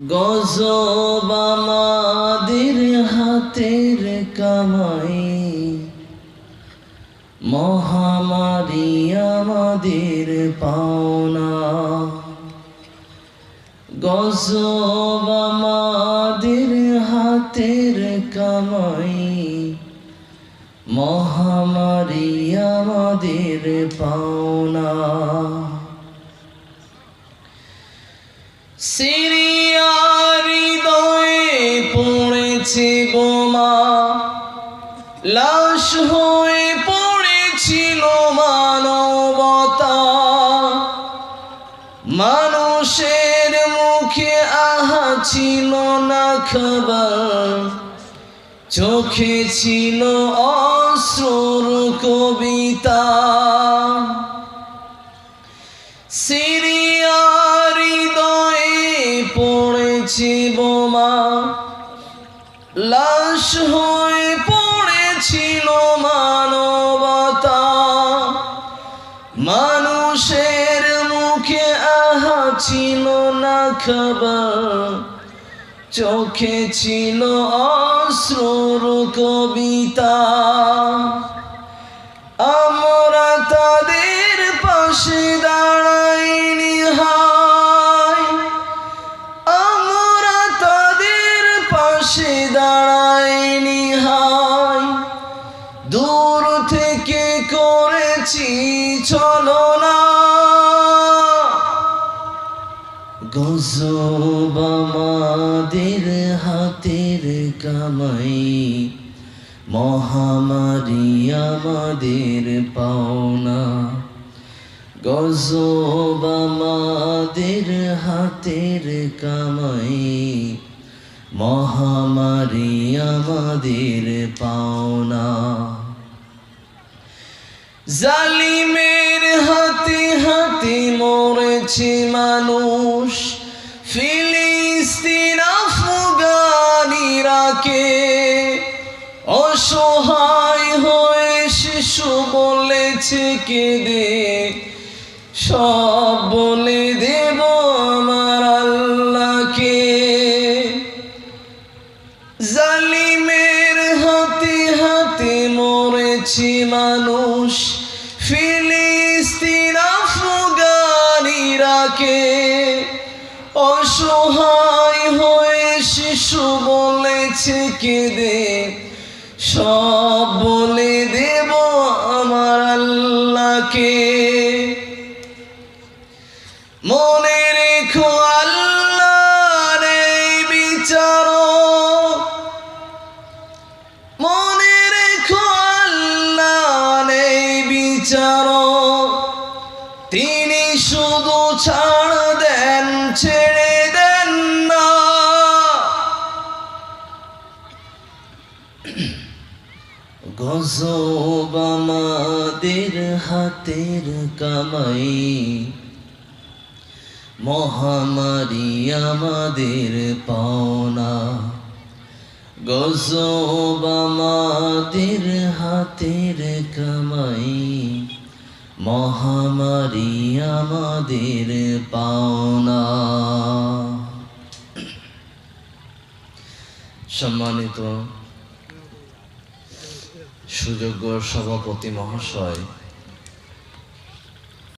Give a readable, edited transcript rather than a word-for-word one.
গজব আমাদের হাতের কামাই, মহামারী আমাদের পাওনা। গজব আমাদের হাতের কামাই, মহামারী আমাদের পাওনা। সিরিয়ার হৃদয়ে পড়েছে বোমা, লাশ হয়ে পড়েছিল মানবতা। মানুষের মুখে আহা ছিল না খাবার, চোখে ছিল অশ্রুর কবিতা। সিরিয়ার হৃদয়ে পড়েছে বোমা, লাশ হয়ে পড়েছিল মানবতা। মানুষের মুখে আহা ছিল না খাবার, চোখে ছিল অশ্রুর কবিতা। আমরা তাদের পাশে দাঁড়াইনি হায়, আমরা তাদের পাশে দাঁড়াইনি হায়। দূর থেকে করেছি ছলনা, গজব আমাদের হাতের কামাই, মহামারী আমাদের পাওনা। গজব আমাদের হাতের কামাই, মহামারী আমাদের পাওনা। জালিমের হাতে হাতে মরেছে মানুষ, ফিলিস্তিন আফগান ইরাকে। অসহায় হয়ে শিশু বলেছে কেঁদে, সব বলে দেব আমার আল্লাহকে। জালিমের হাতে হাতে মরেছে মানুষ, ফিলিস্তিন আফগান ইরাকে। অসহায় হয়ে শিশু বলেছে কেঁদে, সব বলে দেব আমার আল্লাহকে। মনে রেখো আল্লাহ নেই বিচারক, মনে রেখো আল্লাহ নেই বিচারক। তিনি শুধু ছাড় দেন, ছেড়ে দেন না। গজব আমাদের হাতের কামাই, মহামারী আমাদের পাওনা। গজব আমাদের হাতের কামাই, মহামারী আমাদের পাওনা। সম্মানিত সুযোগ্য সভাপতি মহাশয়,